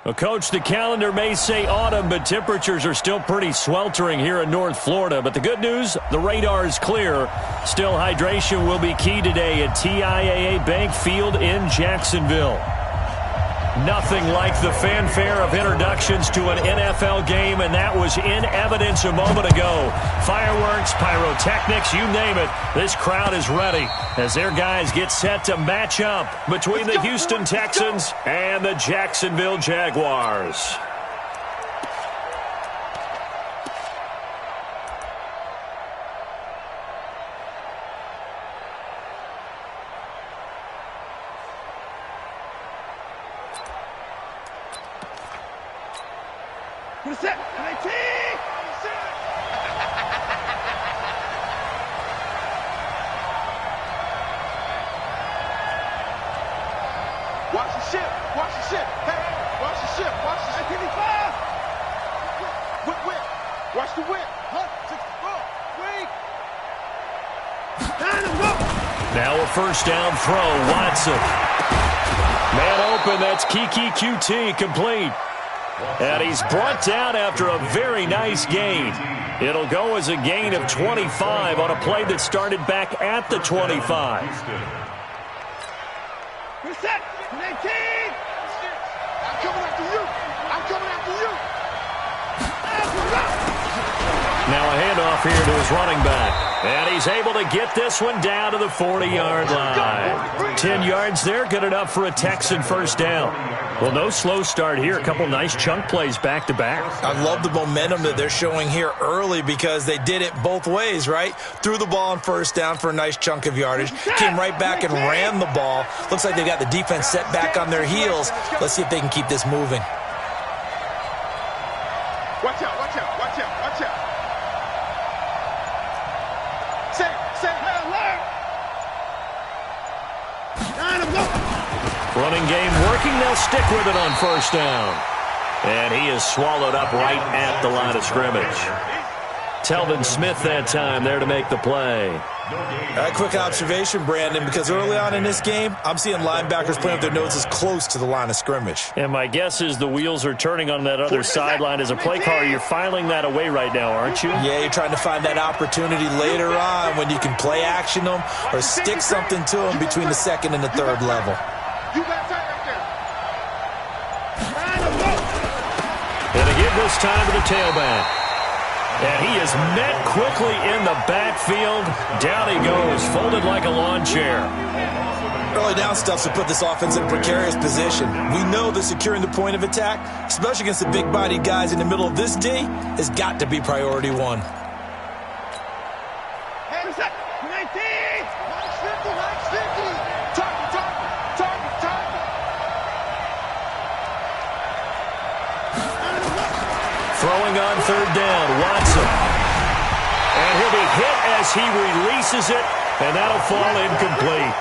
Well, Coach, the calendar may say autumn, but temperatures are still pretty sweltering here in North Florida. But the good news, the radar is clear. Still, hydration will be key today at TIAA Bank Field in Jacksonville. Nothing like the fanfare of introductions to an NFL game, and that was in evidence a moment ago. Fireworks, pyrotechnics, you name it. This crowd is ready as their guys get set to match up between the Houston Texans and the Jacksonville Jaguars. Now a first down throw, Watson. Man open, that's Kiki QT, complete. And he's brought down after a very nice gain. It'll go as a gain of 25 on a play that started back at the 25. Reset, 19. I'm coming after you. I'm coming after you. Now a handoff here to his running back. And he's able to get this one down to the 40-yard line. 10 yards there, good enough for a Texan first down. Well, no slow start here. A couple nice chunk plays back-to-back. I love the momentum that they're showing here early because they did it both ways, right? Threw the ball on first down for a nice chunk of yardage. Came right back and ran the ball. Looks like they've got the defense set back on their heels. Let's see if they can keep this moving. Watch out, watch out, watch out, watch out. Running game working. They'll stick with it on first down. And he is swallowed up right at the line of scrimmage. Telvin Smith that time there to make the play. A quick observation, Brandon, because early on in this game, I'm seeing linebackers playing with their noses close to the line of scrimmage. And my guess is the wheels are turning on that other sideline. As a play caller, you're filing that away right now, aren't you? Yeah, you're trying to find that opportunity later on when you can play action them or stick something to them between the second and the third level. And again this time to the tailback. And he is met quickly in the backfield. Down he goes, folded like a lawn chair. Early down stuff to put this offense in a precarious position. We know that securing the point of attack, especially against the big-bodied guys in the middle of this D, has got to be priority one. Throwing on third down, Watson. And he'll be hit as he releases it, and that'll fall incomplete.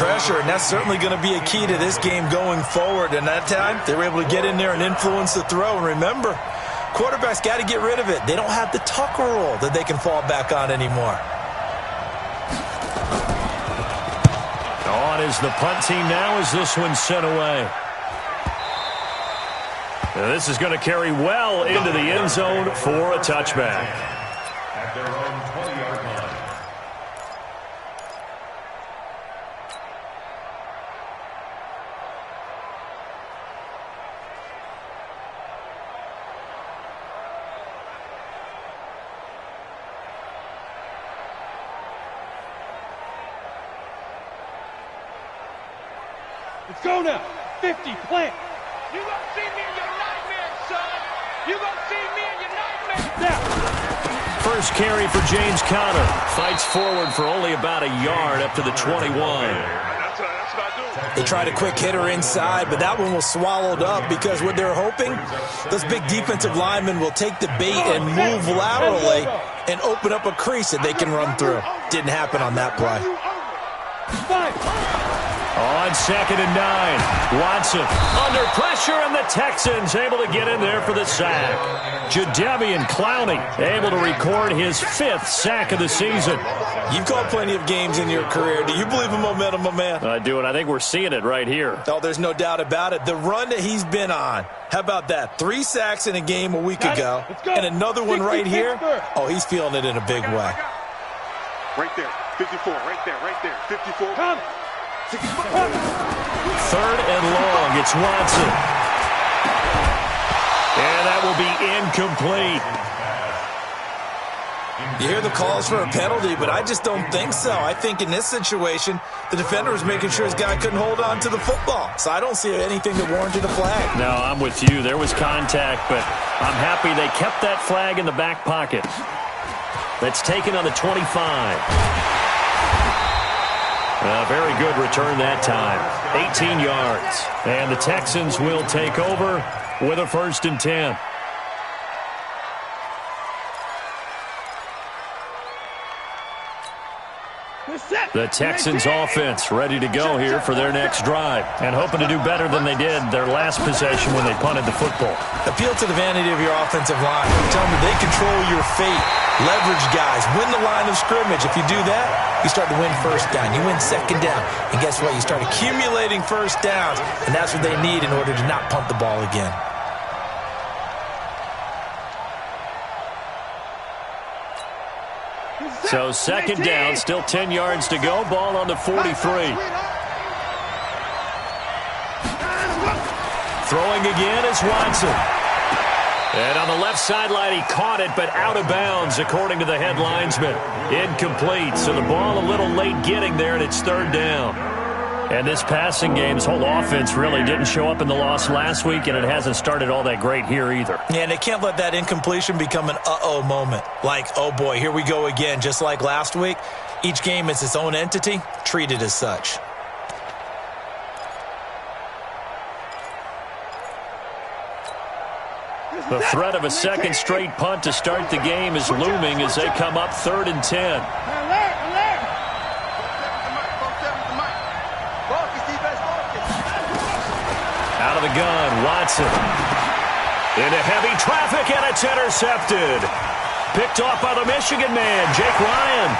Pressure, and that's certainly going to be a key to this game going forward. And that time, they were able to get in there and influence the throw. And remember, quarterbacks got to get rid of it. They don't have the tucker roll that they can fall back on anymore. On is the punt team now as this one's sent away. Now this is going to carry well into the end zone for a touchback. At their own 20-yard line. Let's go now. 50, plant. You gonna see me in your nightmares, son. You gonna see me in your nightmares. Now. First carry for James Conner. Fights forward for only about a yard up to the 21. That's what I do. They tried a quick hitter inside, but that one was swallowed up because what they're hoping, those big defensive linemen will take the bait and move laterally and open up a crease that they can run through. Didn't happen on that play. On 2nd and 9, Watson under pressure, and the Texans able to get in there for the sack. Jadeveon Clowney able to record his 5th sack of the season. You've called plenty of games in your career. Do you believe in momentum, my man? I do, and I think we're seeing it right here. Oh, there's no doubt about it. The run that he's been on. How about that? 3 sacks in a game a week ago, and another one right here. Oh, he's feeling it in a big way. Right there, 54, right there, 54. Come. 3rd and long, it's Watson. And that will be incomplete. You hear the calls for a penalty, but I just don't think so. I think in this situation, the defender was making sure his guy couldn't hold on to the football. So I don't see anything that warranted a flag. No, I'm with you. There was contact, but I'm happy they kept that flag in the back pocket. That's taken on the 25. Very good return that time. 18 yards. And the Texans will take over with a 1st and 10. The Texans offense ready to go here for their next drive and hoping to do better than they did their last possession when they punted the football. Appeal to the vanity of your offensive line. Tell them they control your fate. Leverage guys. Win the line of scrimmage. If you do that, you start to win 1st down. You win 2nd down. And guess what? You start accumulating 1st downs, and that's what they need in order to not punt the ball again. So 2nd down, still 10 yards to go. Ball on the 43. Throwing again is Watson. And on the left sideline, he caught it, but out of bounds, according to the head linesman. Incomplete, so the ball a little late getting there, and it's 3rd down. And this passing game's whole offense really didn't show up in the loss last week, and it hasn't started all that great here either. Yeah, and they can't let that incompletion become an uh-oh moment. Like, oh boy, here we go again, just like last week. Each game is its own entity, treated as such. The threat of a 2nd straight punt to start the game is looming as they come up 3rd and 10. Out of the gun, Watson. Into heavy traffic, and it's intercepted. Picked off by the Michigan man, Jake Ryan.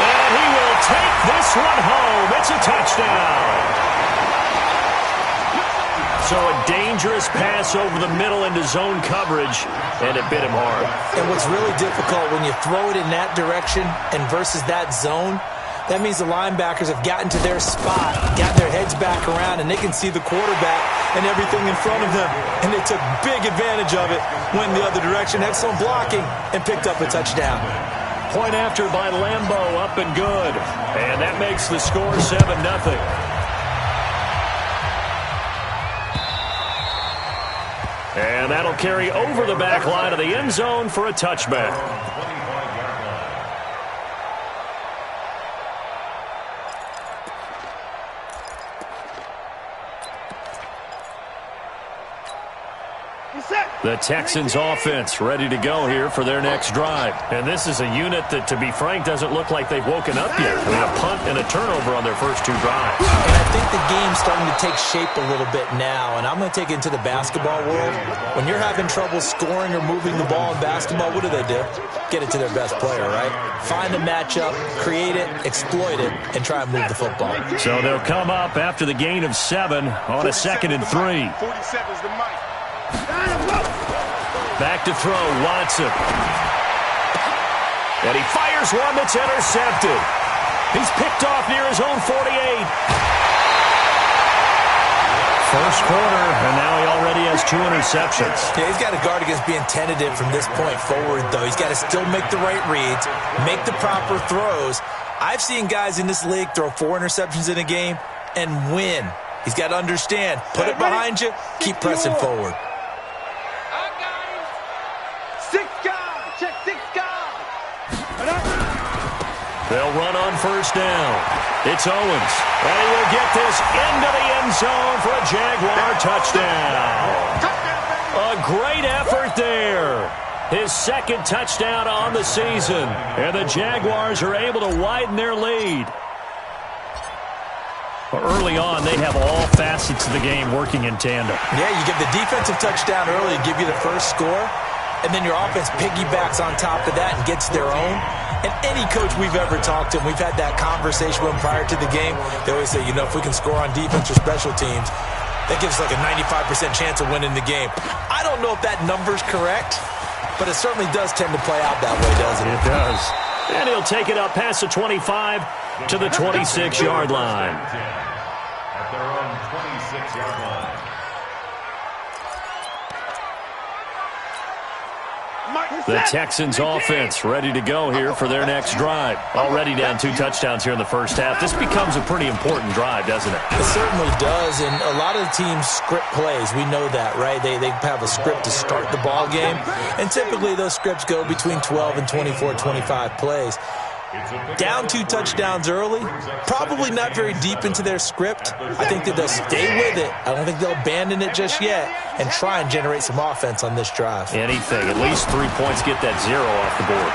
And he will take this one home. It's a touchdown. So a dangerous pass over the middle into zone coverage, and it bit him hard. And what's really difficult when you throw it in that direction and versus that zone, that means the linebackers have gotten to their spot, gotten their heads back around, and they can see the quarterback and everything in front of them. And they took big advantage of it, went the other direction, had some blocking, and picked up a touchdown. Point after by Lambeau, up and good. And that makes the score 7-0. And that'll carry over the back line of the end zone for a touchback. The Texans offense ready to go here for their next drive. And this is a unit that, to be frank, doesn't look like they've woken up yet. I mean, a punt and a turnover on their first 2 drives. And I think the game's starting to take shape a little bit now. And I'm going to take it into the basketball world. When you're having trouble scoring or moving the ball in basketball, what do? Get it to their best player, right? Find a matchup, create it, exploit it, and try and move the football. So they'll come up after the gain of 7 on a 2nd and 3. 47's the mic. Back to throw, Watson. And he fires one that's intercepted. He's picked off near his own 48. First quarter, and now he already has 2 interceptions. Yeah, he's got to guard against being tentative from this point forward, though. He's got to still make the right reads, make the proper throws. I've seen guys in this league throw 4 interceptions in a game and win. He's got to understand, put it behind you, keep pressing forward. They'll run on first down. It's Owens. And he will get this into the end zone for a Jaguar touchdown. A great effort there. His 2nd touchdown on the season. And the Jaguars are able to widen their lead. Early on, they have all facets of the game working in tandem. Yeah, you give the defensive touchdown early to give you the first score, and then your offense piggybacks on top of that and gets their own. And any coach we've ever talked to, and we've had that conversation with them prior to the game, they always say, if we can score on defense or special teams, that gives us like a 95% chance of winning the game. I don't know if that number's correct, but it certainly does tend to play out that way, doesn't it? It does. And he'll take it up past the 25 to the 26-yard line. At their own 26-yard line. The Texans offense ready to go here for their next drive. Already down 2 touchdowns here in the first half. This becomes a pretty important drive, doesn't it? It certainly does, and a lot of the teams script plays. We know that, right? They have a script to start the ball game, and typically those scripts go between 12 and 24, 25 plays. Down 2 touchdowns early, probably not very deep into their script. I think that they'll stay with it. I don't think they'll abandon it just yet and try and generate some offense on this drive. Anything. At least 3 points, get that 0 off the board.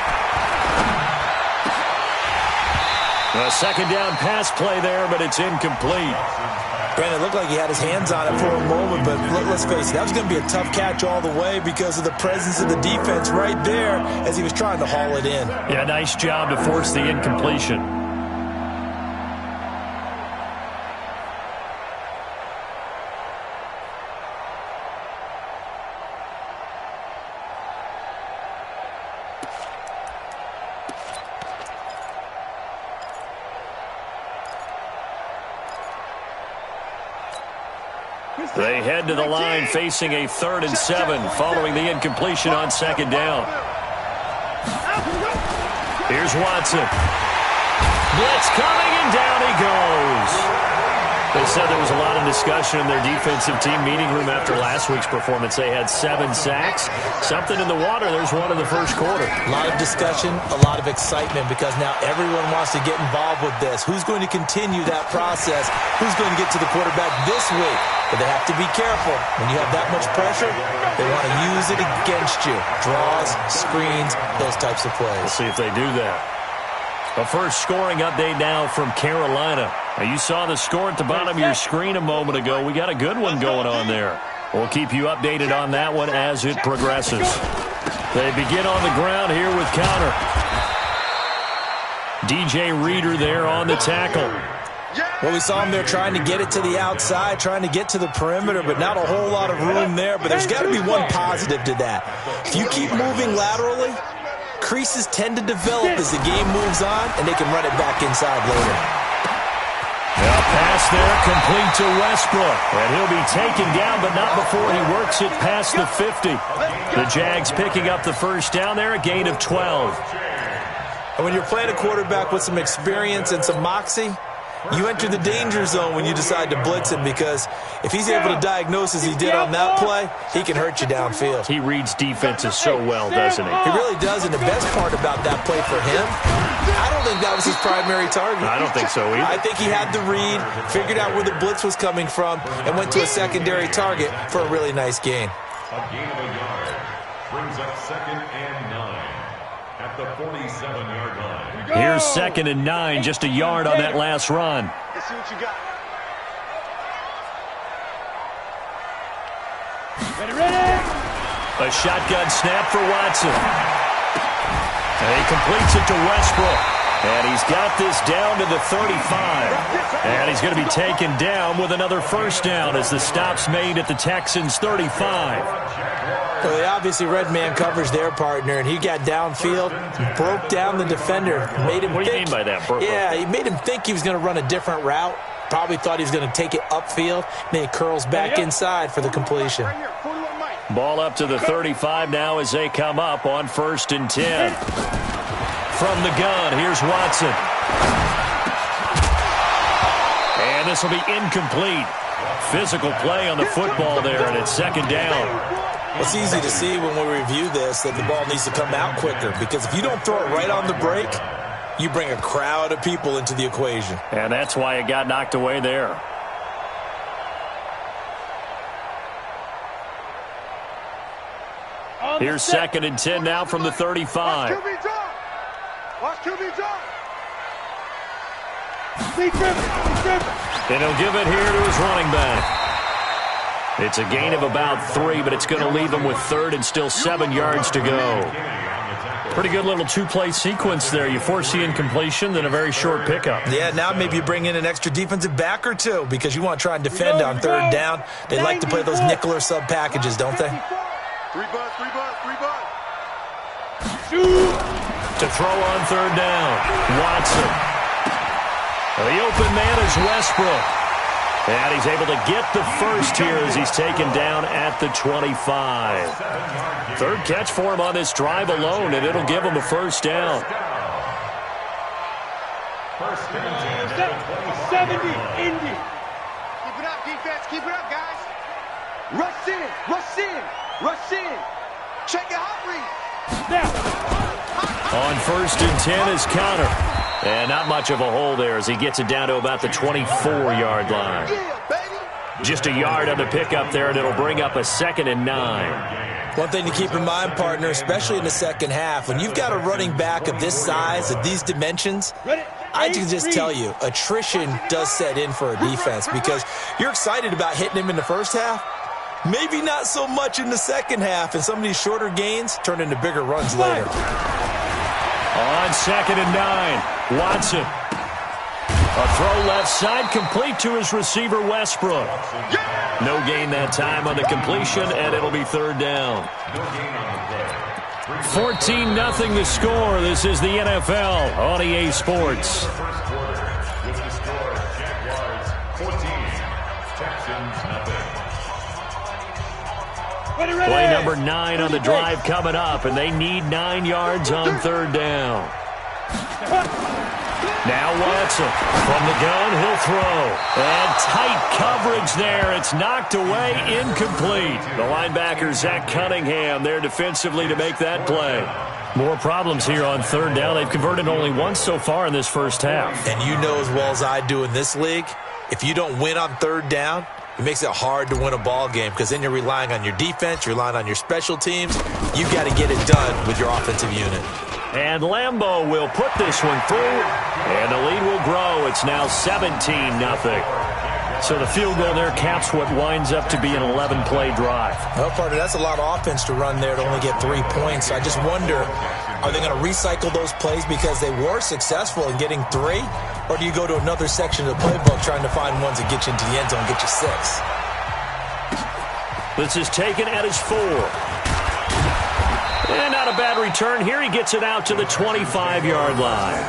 A second down pass play there, but it's incomplete. Brandon, it looked like he had his hands on it for a moment, but let's face it, that was going to be a tough catch all the way because of the presence of the defense right there as he was trying to haul it in. Yeah, nice job to force the incompletion. They head to the line facing a 3rd and 7 following the incompletion on second down. Here's Watson. Blitz coming, and down he goes. They said there was a lot of discussion in their defensive team meeting room after last week's performance. They had 7 sacks. Something in the water. There's one in the first quarter. A lot of discussion, a lot of excitement because now everyone wants to get involved with this. Who's going to continue that process? Who's going to get to the quarterback this week? But they have to be careful. When you have that much pressure, they want to use it against you. Draws, screens, those types of plays. We'll see if they do that. A first scoring update now from Carolina. Now, you saw the score at the bottom of your screen a moment ago. We got a good one going on there. We'll keep you updated on that one as it progresses. They begin on the ground here with Connor. DJ Reader there on the tackle. Well, we saw him there trying to get it to the outside, trying to get to the perimeter, but not a whole lot of room there. But there's got to be one positive to that. If you keep moving laterally, creases tend to develop as the game moves on, and they can run it back inside later. A pass there complete to Westbrook, and he'll be taken down, but not before he works it past the 50. The Jags picking up the first down there, a gain of 12. And when you're playing a quarterback with some experience and some moxie, you enter the danger zone when you decide to blitz him because if he's able to diagnose as he did on that play, he can hurt you downfield. He reads defenses so well, doesn't he? He really does, and the best part about that play for him, I don't think that was his primary target. I don't think so either. I think he had the read, figured out where the blitz was coming from, and went to a secondary target for a really nice gain. A gain of a yard brings up 2nd and 9 at the 47-yard line. Here's 2nd and 9, just a yard on that last run. Let's see what you got. Ready? A shotgun snap for Watson. And he completes it to Westbrook. And he's got this down to the 35. And he's going to be taken down with another first down as the stop's made at the Texans' 35. Well, they obviously red man covers their partner, and he got downfield, broke down the defender, made him What do you mean by that? Yeah, he made him think he was going to run a different route. Probably thought he was going to take it upfield. Then he curls back inside for the completion. Ball up to the 35 now as they come up on 1st and 10. From the gun, here's Watson. And this will be incomplete. Physical play on the football there, and it's 2nd down. It's easy to see when we review this that the ball needs to come out quicker because if you don't throw it right on the break, you bring a crowd of people into the equation. And that's why it got knocked away there. Here's 2nd and 10 now from the 35. Watch QB drop. Be driven. And he'll give it here to his running back. It's a gain of about 3, but it's going to leave him with 3rd and still 7 yards to go. Pretty good little two-play sequence there. You force the incompletion, then a very short pickup. Yeah, now maybe you bring in an extra defensive back or two because you want to try and defend on 3rd down. They like to play those nickel or sub packages, don't they? 3 bucks, 3 bucks, 3 bucks. To throw on 3rd down, Watson. The open man is Westbrook. And he's able to get the first here as he's taken down at the 25. 3rd catch for him on this drive alone, and it'll give him a first down. 70, Indy. Keep it up, defense. Keep it up, guys. Rush in, rush in, rush in. Check your hot read. Now. On 1st and 10 is Counter. And not much of a hole there as he gets it down to about the 24-yard line. Yeah, baby. Just a yard on the pickup there, and it'll bring up a 2nd and 9. One thing to keep in mind, partner, especially in the second half, when you've got a running back of this size, of these dimensions, I can just tell you, attrition does set in for a defense because you're excited about hitting him in the first half. Maybe not so much in the second half, and some of these shorter gains turn into bigger runs later. On 2nd and 9, Watson. A throw left side, complete to his receiver, Westbrook. No gain that time on the completion, and it'll be 3rd down. 14-0 the score. This is the NFL on EA Sports. With the score, Jaguars 14, Texans nothing. Play number 9 on the drive coming up, and they need 9 yards on 3rd down. Now Watson from the gun, he'll throw. And tight coverage there. It's knocked away, incomplete. The linebacker, Zach Cunningham, there defensively to make that play. More problems here on 3rd down. They've converted only once so far in this first half. And you know as well as I do in this league, if you don't win on 3rd down, it makes it hard to win a ball game because then you're relying on your defense, you're relying on your special teams. You've got to get it done with your offensive unit. And Lambeau will put this one through, and the lead will grow. It's now 17-0. So the field goal there caps what winds up to be an 11-play drive. Well, partner, that's a lot of offense to run there to only get 3 points. I just wonder, are they going to recycle those plays because they were successful in getting 3? Or do you go to another section of the playbook trying to find ones that get you into the end zone and get you 6? This is taken at his 4. And not a bad return here. He gets it out to the 25-yard line.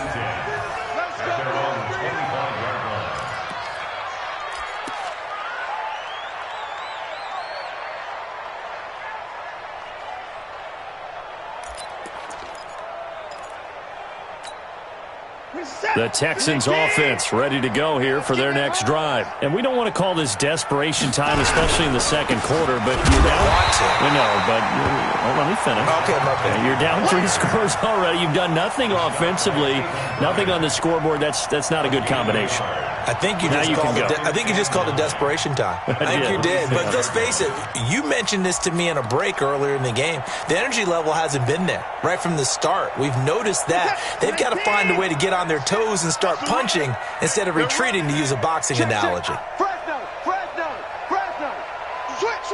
The Texans offense ready to go here for their next drive. And we don't want to call this desperation time, especially in the second quarter, but you're down. We know, but let me finish. Okay, my bad. You're down 3 scores already. You've done nothing offensively, nothing on the scoreboard. That's not a good combination. I think you just called it desperation time. I think you did. But let's face it, you mentioned this to me in a break earlier in the game. The energy level hasn't been there right from the start. We've noticed that. They've got to find a way to get on their toes and start punching instead of retreating, to use a boxing analogy. Fresno. Switch.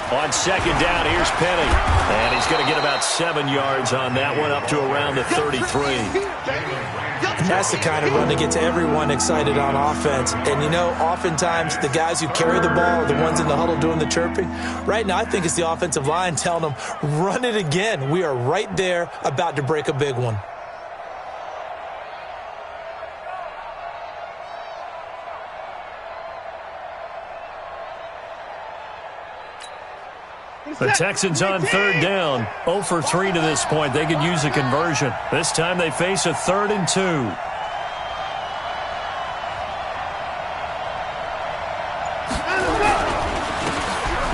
On 2nd down, here's Penny. And he's going to get about 7 yards on that one, up to around the 33. That's the kind of run that gets everyone excited on offense. And, you know, oftentimes the guys who carry the ball are the ones in the huddle doing the chirping. Right now, I think it's the offensive line telling them, run it again. We are right there about to break a big one. The Texans on 3rd down, 0 for 3 to this point. They could use a conversion. This time they face a 3rd and 2.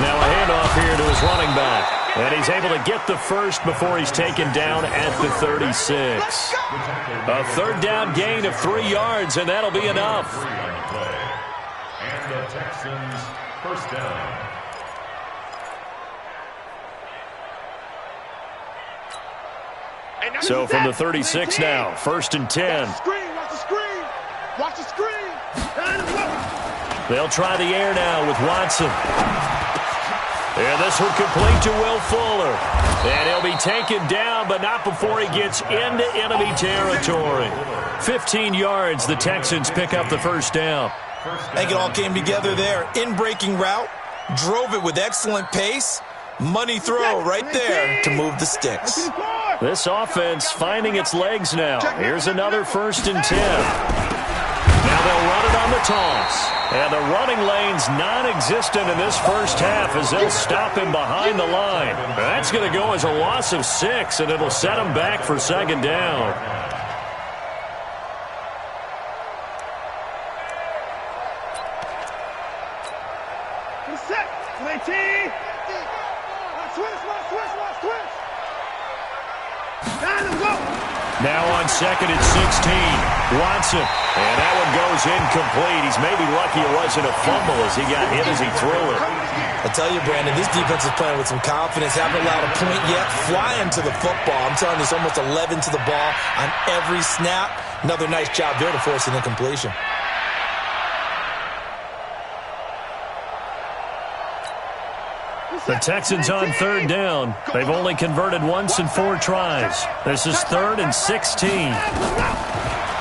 Now a handoff here to his running back. And he's able to get the first before he's taken down at the 36. A 3rd down gain of 3 yards, and that'll be enough. And the Texans first down. So from the 36 now, 1st and 10. Watch the screen. Watch the screen. They'll try the air now with Watson. And this one complete to Will Fuller. And he'll be taken down, but not before he gets into enemy territory. 15 yards, the Texans pick up the first down. I think it all came together there. In-breaking route, drove it with excellent pace. Money throw right there to move the sticks. This offense finding its legs now. Here's another 1st and 10. Now they'll run it on the toss. And the running lane's non-existent in this first half as they'll stop him behind the line. That's going to go as a loss of 6, and it'll set him back for 2nd down. Set. 19. Switch. Now on 2nd and 16, Watson. And that one goes incomplete. He's maybe lucky it wasn't a fumble as he got hit as he threw it. I tell you, Brandon, this defense is playing with some confidence. Haven't allowed a point yet. Flying to the football. I'm telling you, it's almost 11 to the ball on every snap. Another nice job there to force an incompletion. The Texans on 3rd down. They've only converted once in 4 tries. This is 3rd and 16.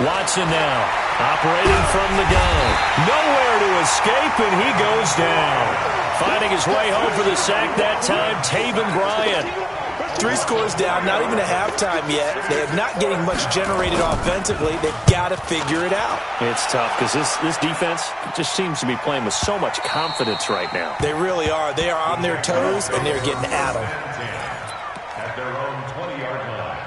Watson now, operating from the gun. Nowhere to escape, and he goes down. Finding his way home for the sack that time, Taven Bryan. 3 scores down, not even a halftime yet. They are not getting much generated offensively. They've got to figure it out. It's tough because this defense just seems to be playing with so much confidence right now. They really are. They are on their toes, and they're getting at them. At their own 20-yard line.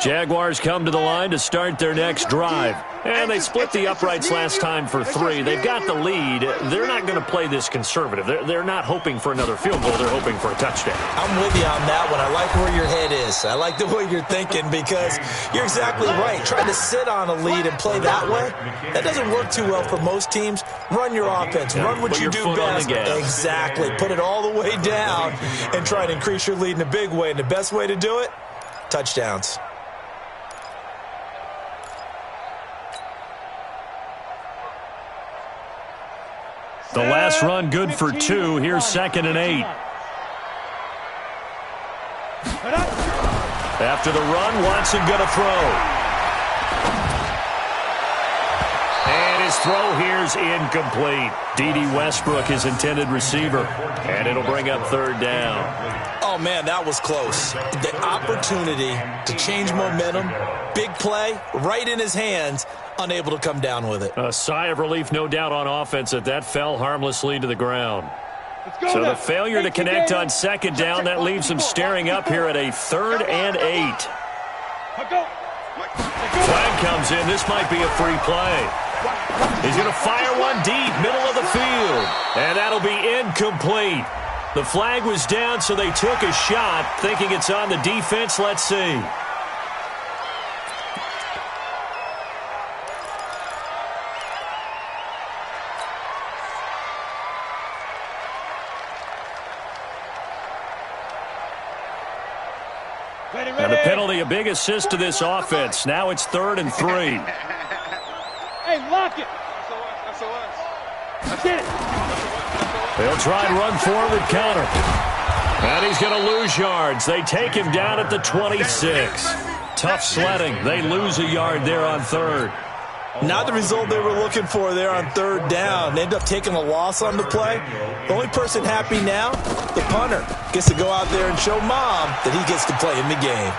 Jaguars come to the line to start their next drive. And they split the uprights last time for 3. They've got the lead. They're not going to play this conservative. They're not hoping for another field goal. They're hoping for a touchdown. I'm with you on that one. I like where your head is. I like the way you're thinking because you're exactly right. Trying to sit on a lead and play that way, that doesn't work too well for most teams. Run your offense. Run what you do best. Exactly. Put it all the way down and try to increase your lead in a big way. And the best way to do it, touchdowns. The last run good for 2. Here's 2nd and 8. After the run, Watson going to throw. And his throw here's incomplete. D.D. Westbrook, his intended receiver. And it'll bring up 3rd down. Oh, man, that was close. The opportunity to change momentum, big play, right in his hands, unable to come down with it. A sigh of relief, no doubt, on offense that fell harmlessly to the ground. So the failure to connect on 2nd down, that leaves him staring up here at a 3rd and 8. Flag comes in. This might be a free play. He's going to fire one deep, middle of the field. And that'll be incomplete. The flag was down, so they took a shot, thinking it's on the defense. Let's see. And the penalty, a big assist to this offense. Now it's 3rd and 3. Hey, lock it. That's it. They'll try and run forward with counter. And he's going to lose yards. They take him down at the 26. Tough sledding. They lose a yard there on 3rd. Not the result they were looking for there on 3rd down. They end up taking a loss on the play. The only person happy now, the punter, gets to go out there and show Mom that he gets to play in the game.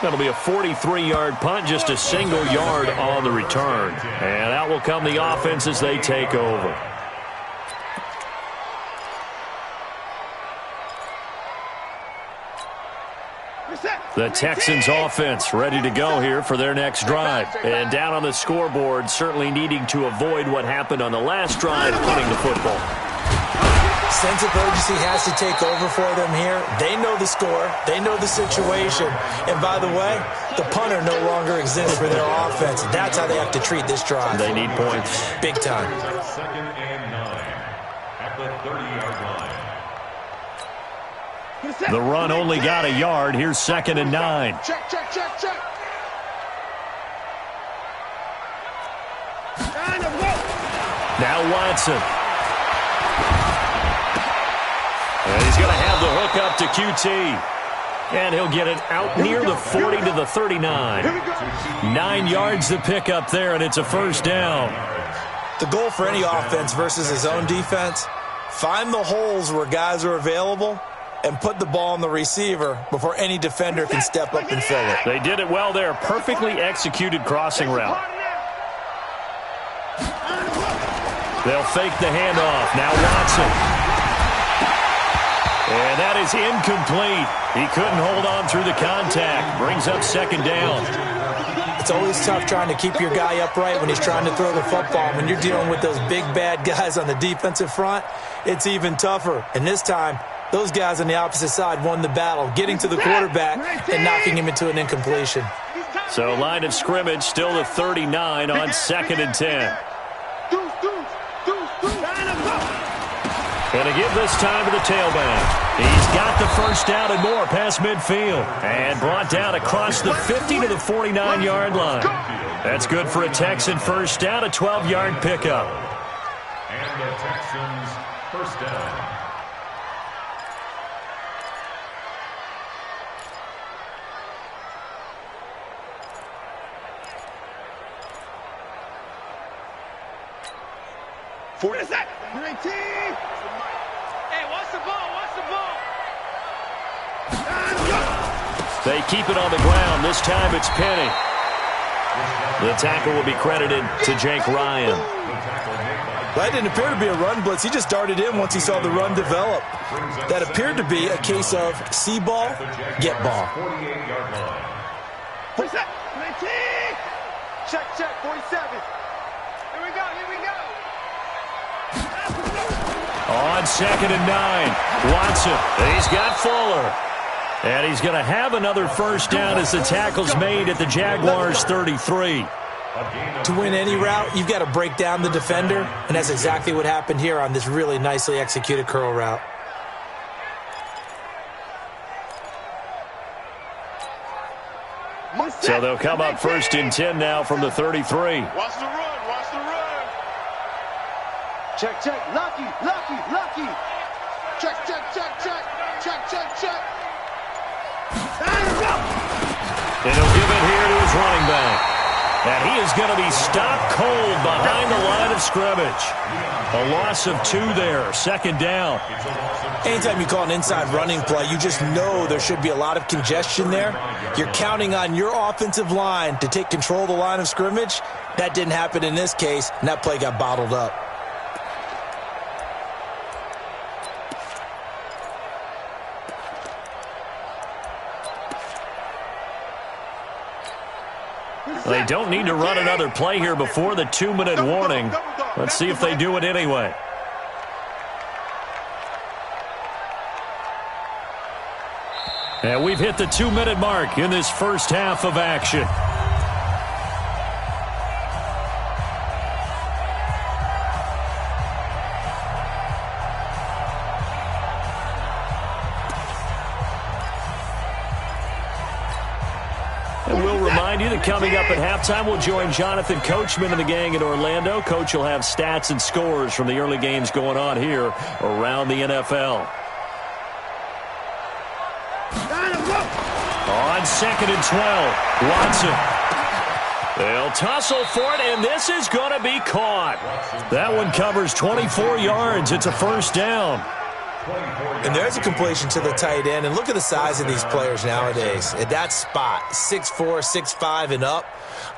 That'll be a 43-yard punt, just a single yard on the return. And out will come the offense as they take over. The Texans offense ready to go here for their next drive. And down on the scoreboard, certainly needing to avoid what happened on the last drive, punting the football. Sense of urgency has to take over for them here. They know the score. They know the situation. And by the way, the punter no longer exists for their offense. That's how they have to treat this drive. They need points. Big time. 2nd and 9 at the 30-yard line. The run only got a yard. Here's 2nd and 9. Check, check, check, check. Now Watson. And he's going to have the hook up to QT. And he'll get it out near the 40 to the 39. 9 yards to pick up there, and it's a first down. The goal for any offense versus his own defense, find the holes where guys are available and put the ball on the receiver before any defender can step up and fill it. They did it well there. Perfectly executed crossing route. They'll fake the handoff. Now Watson. And that is incomplete. He couldn't hold on through the contact. Brings up 2nd down. It's always tough trying to keep your guy upright when he's trying to throw the football. When you're dealing with those big, bad guys on the defensive front, it's even tougher. And this time, those guys on the opposite side won the battle, getting to the quarterback and knocking him into an incompletion. So line of scrimmage still the 39 on 2nd and 10. And to give this time to the tailback. He's got the first down and more past midfield. And brought down across the 50 to the 49-yard line. That's good for a Texan first down, a 12-yard pickup. And the Texans first down. What is that? 19. Hey, watch the ball, watch the ball. They keep it on the ground. This time it's Penny. The tackle will be credited to Jake Ryan. That didn't appear to be a run blitz. He just darted in once he saw the run develop. That appeared to be a case of see ball, get ball. 48-yard line. What's that? 19. Check, check, 47. Here we go, here we go. On 2nd and 9, Watson. He's got Fuller. And he's going to have another first down as the tackle's made at the Jaguars 33. To win any route, you've got to break down the defender, and that's exactly what happened here on this really nicely executed curl route. So they'll come up 1st and 10 now from the 33. Watch the run, watch the run. Check, check, lucky, lucky, lucky. Check, check, check, check. Check, check, check. And he'll give it here to his running back. And he is going to be stopped cold behind the line of scrimmage. A loss of 2 there, 2nd down. Anytime you call an inside running play, you just know there should be a lot of congestion there. You're counting on your offensive line to take control of the line of scrimmage. That didn't happen in this case, and that play got bottled up. They don't need to run another play here before the 2-minute warning. Let's see if they do it anyway. And we've hit the 2-minute mark in this first half of action. And we'll remind you that coming up at halftime, we'll join Jonathan Coachman and the gang in Orlando. Coach will have stats and scores from the early games going on here around the NFL. On 2nd and 12, Watson. They'll tussle for it, and this is going to be caught. That one covers 24 yards. It's a first down. And there's a completion to the tight end. And look at the size of these players nowadays. At that spot, 6'4", 6'5", and up.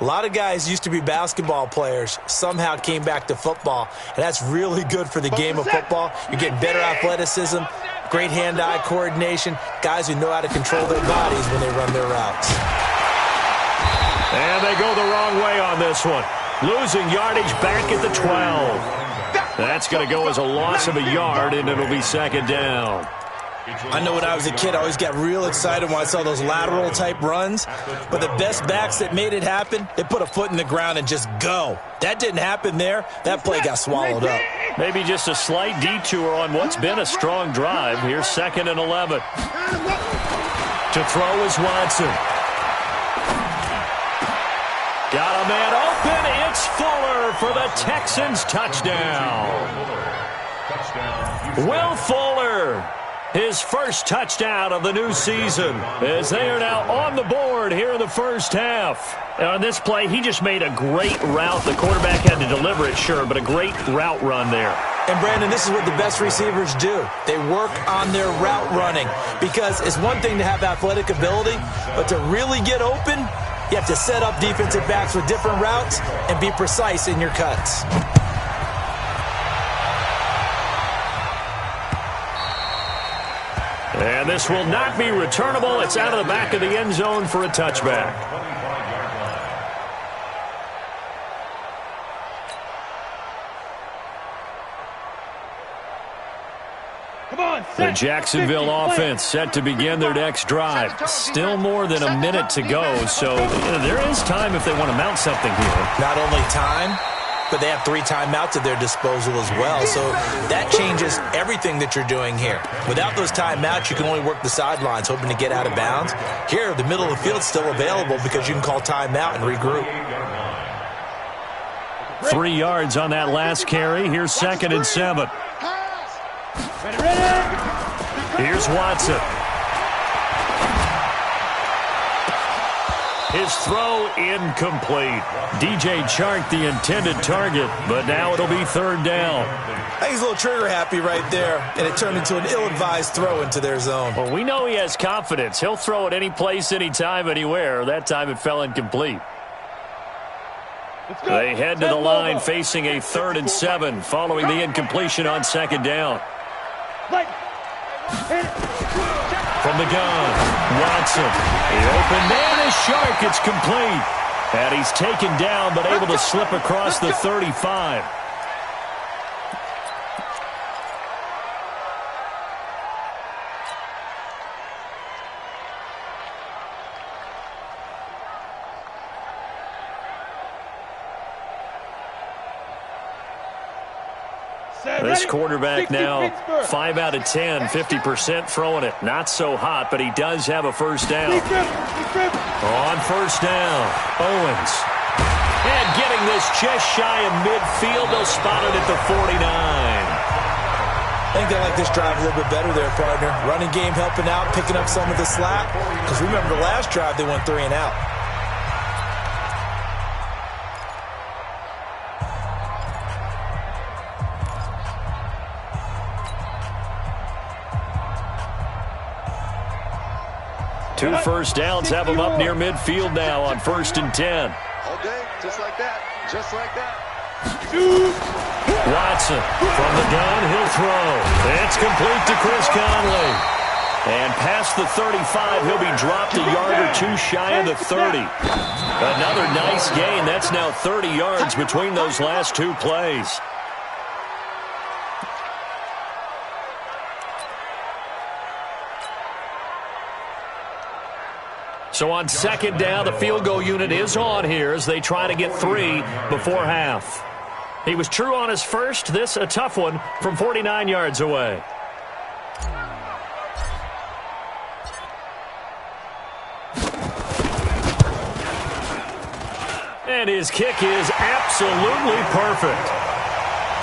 A lot of guys used to be basketball players, somehow came back to football. And that's really good for the game of football. You're getting better athleticism, great hand-eye coordination, guys who know how to control their bodies when they run their routes. And they go the wrong way on this one. Losing yardage back at the 12. That's going to go as a loss of a yard, and it'll be 2nd down. I know when I was a kid, I always got real excited when I saw those lateral-type runs. But the best backs that made it happen, they put a foot in the ground and just go. That didn't happen there. That play got swallowed up. Maybe just a slight detour on what's been a strong drive. Here's 2nd and 11. To throw is Watson. Got a man open. It's Fuller for the Texans touchdown. Will Fuller, his first touchdown of the new season, as they are now on the board here in the first half. And on this play, he just made a great route. The quarterback had to deliver it, sure, but a great route run there. And, Brandon, this is what the best receivers do. They work on their route running because it's one thing to have athletic ability, but to really get open, you have to set up defensive backs with different routes and be precise in your cuts. And this will not be returnable. It's out of the back of the end zone for a touchback. The Jacksonville offense set to begin their next drive. Still more than a minute to go, so there is time if they want to mount something here. Not only time, but they have 3 timeouts at their disposal as well, so that changes everything that you're doing here. Without those timeouts, you can only work the sidelines, hoping to get out of bounds. Here, the middle of the field is still available because you can call timeout and regroup. 3 yards on that last carry. Here's 2nd and 7. Here's Watson. His throw incomplete. DJ Chark the intended target, but now it'll be 3rd down. I think he's a little trigger happy right there, and it turned into an ill-advised throw into their zone. Well, we know he has confidence. He'll throw it any place, anytime, anywhere. That time it fell incomplete. They head to the line facing a 3rd and 7 following the incompletion on 2nd down. From the gun, Watson. The open man is Shark. It's complete. And he's taken down but able to slip across the 35. This quarterback now 5 out of 10, 50% throwing it. Not so hot, but he does have a first down. On first down, Owens. And getting this just shy of midfield, they'll spot it at the 49. I think they like this drive a little bit better there, partner. Running game helping out, picking up some of the slack. Because remember the last drive, they went 3 and out. Two first downs have them up near midfield now on 1st and 10. All day, just like that, just like that. Watson from the gun, he'll throw. It's complete to Chris Conley. And past the 35, he'll be dropped a yard or 2 shy of the 30. Another nice gain. That's now 30 yards between those last 2 plays. So on 2nd down, the field goal unit is on here as they try to get 3 before half. He was true on his first. This a tough one from 49 yards away. And his kick is absolutely perfect.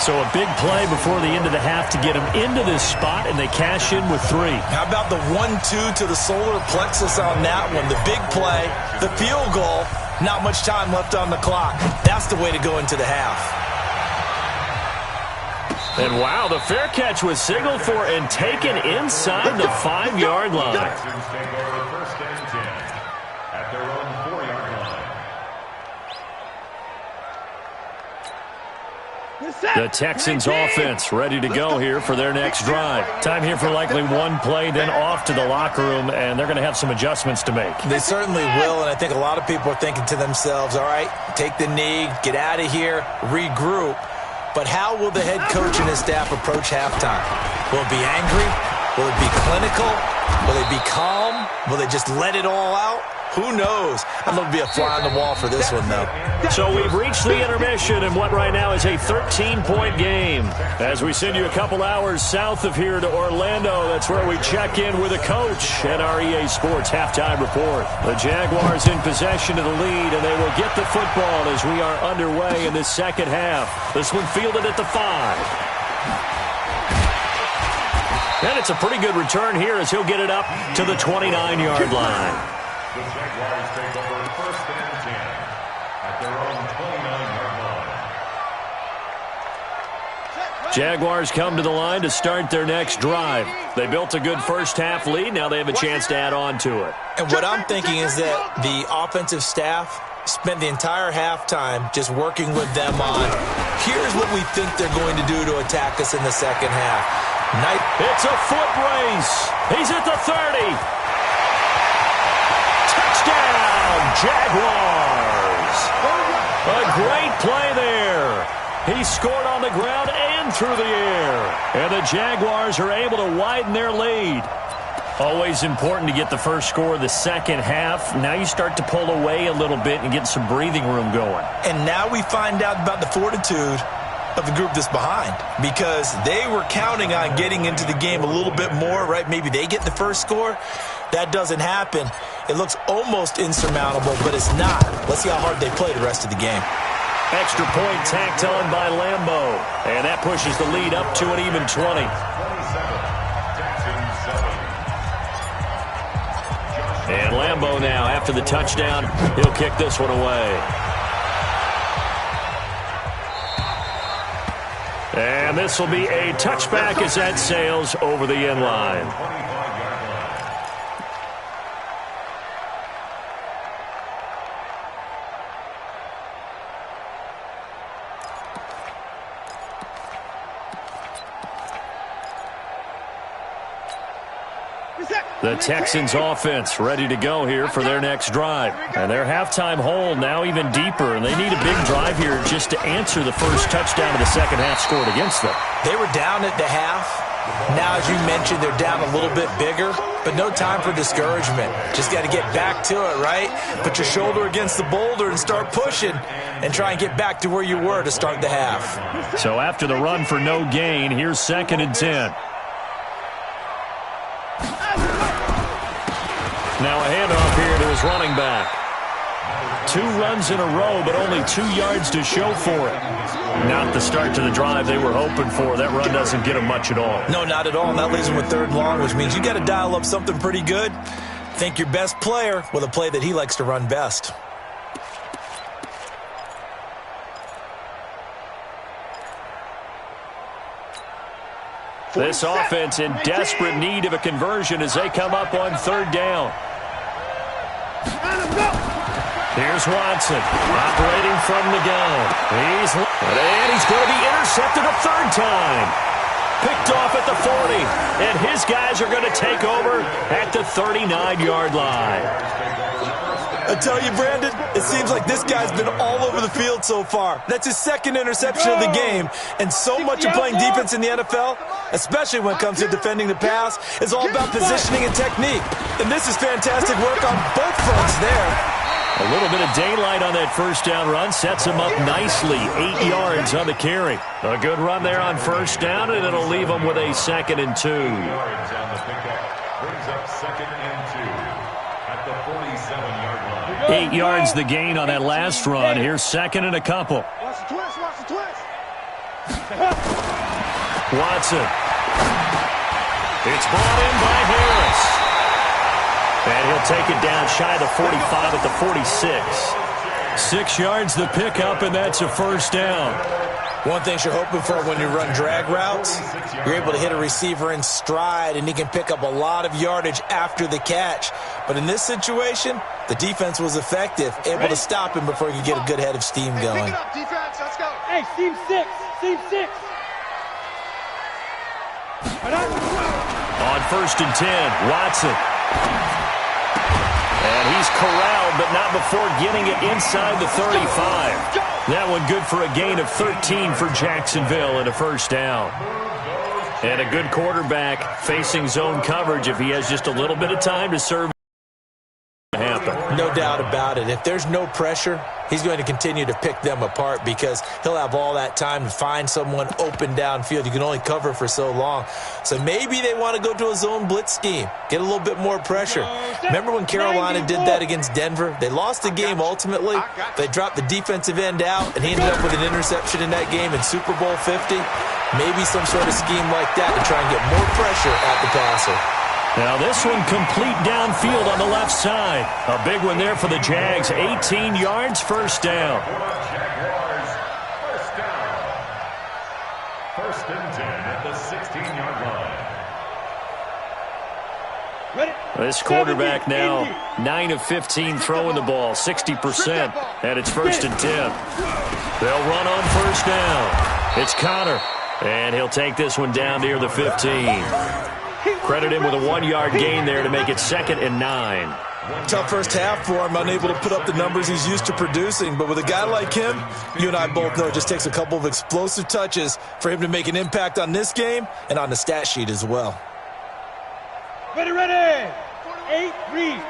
So a big play before the end of the half to get him into this spot, and they cash in with 3. How about the 1-2 to the solar plexus on that one? The big play, the field goal, not much time left on the clock. That's the way to go into the half. And wow, the fair catch was signaled for and taken inside the 5-yard line. First and 10 at their own 4-yard line. The Texans offense ready to go here for their next drive. Time here for likely 1 play, then off to the locker room, and they're going to have some adjustments to make. They certainly will, and I think a lot of people are thinking to themselves, all right, take the knee, get out of here, regroup. But how will the head coach and his staff approach halftime? Will it be angry? Will it be clinical? Will they be calm? Will they just let it all out? Who knows? I'd love to be a fly on the wall for this one, though. So we've reached the intermission in what right now is a 13-point game. As we send you a couple hours south of here to Orlando, that's where we check in with a coach at our EA Sports Halftime Report. The Jaguars in possession of the lead, and they will get the football as we are underway in this second half. This one fielded at the 5. And it's a pretty good return here as he'll get it up to the 29-yard line. The Jaguars take over 1st and 10 at their own 29-yard line. Jaguars come to the line to start their next drive. They built a good first-half lead. Now they have a chance to add on to it. And what I'm thinking is that the offensive staff spent the entire halftime just working with them on, here's what we think they're going to do to attack us in the second half. It's a foot race. He's at the 30. Touchdown, Jaguars. A great play there. He scored on the ground and through the air. And the Jaguars are able to widen their lead. Always important to get the first score of the second half. Now you start to pull away a little bit and get some breathing room going. And now we find out about the fortitude of the group that's behind, because they were counting on getting into the game a little bit more, right? Maybe they get the first score. That doesn't happen. It looks almost insurmountable, but it's not. Let's see how hard they play the rest of the game. Extra point tacked on by Lambeau, and that pushes the lead up to an even 20. And Lambeau now, after the touchdown, he'll kick this one away. And this will be a touchback as that sails over the end line. The Texans offense ready to go here for their next drive. And their halftime hole now even deeper, and they need a big drive here just to answer the first touchdown of the second half scored against them. They were down at the half. Now, as you mentioned, they're down a little bit bigger, but no time for discouragement. Just got to get back to it, right? Put your shoulder against the boulder and start pushing and try and get back to where you were to start the half. So after the run for no gain, here's 2nd and 10. Now a handoff here to his running back. 2 runs in a row, but only 2 yards to show for it. Not the start to the drive they were hoping for. That run doesn't get them much at all. No, not at all. And that leaves them with 3rd and long, which means you got to dial up something pretty good. Think your best player with a play that he likes to run best. This offense in desperate need of a conversion as they come up on 3rd down. Here's Watson operating from the gun. He's going to be intercepted a 3rd time. Picked off at the 40. And his guys are going to take over at the 39-yard line. I tell you, Brandon, it seems like this guy's been all over the field so far. That's his 2nd interception of the game. And so much of playing defense in the NFL, especially when it comes to defending the pass, is all about positioning and technique. And this is fantastic work on both fronts there. A little bit of daylight on that first down run sets him up nicely. 8 yards on the carry. A good run there on first down, and it'll leave him with a 2nd and 2. Yards on the pickup brings up 2nd and 2 at the 47-yard line. 8 yards the gain on that last run. Here's 2nd and a couple. Watch the twist, watch the twist. Watson. It's brought in by Harris. And he'll take it down shy of the 45 at the 46. 6 yards the pickup, and that's a first down. One thing you're hoping for when you run drag routes, you're able to hit a receiver in stride, and he can pick up a lot of yardage after the catch. But in this situation, the defense was effective, able to stop him before he could get a good head of steam going. Pick it up, defense. Let's go. Hey, team 6. Team 6. On 1st and 10, Watson. And he's corralled, but not before getting it inside the 35. That one good for a gain of 13 for Jacksonville and a first down. And a good quarterback facing zone coverage if he has just a little bit of time to serve. Happen. No doubt about it. If there's no pressure, he's going to continue to pick them apart because he'll have all that time to find someone open downfield. You can only cover for so long. So maybe they want to go to a zone blitz scheme, get a little bit more pressure. Remember when Carolina did that against Denver? They lost the game ultimately. They dropped the defensive end out, and he ended up with an interception in that game in Super Bowl 50. Maybe some sort of scheme like that to try and get more pressure at the passer. Now this one complete downfield on the left side. A big one there for the Jags. 18 yards, first down. Jaguars, first down. First and 10 at the 16-yard line. Ready? This quarterback now 9 of 15 throwing the ball, 60%, and it's first and 10. They'll run on first down. It's Connor, and he'll take this one down near the 15. Credit him with a 1-yard gain there to make it 2nd and 9. Tough first half for him, unable to put up the numbers he's used to producing. But with a guy like him, you and I both know it just takes a couple of explosive touches for him to make an impact on this game and on the stat sheet as well. Ready, ready. 8, read.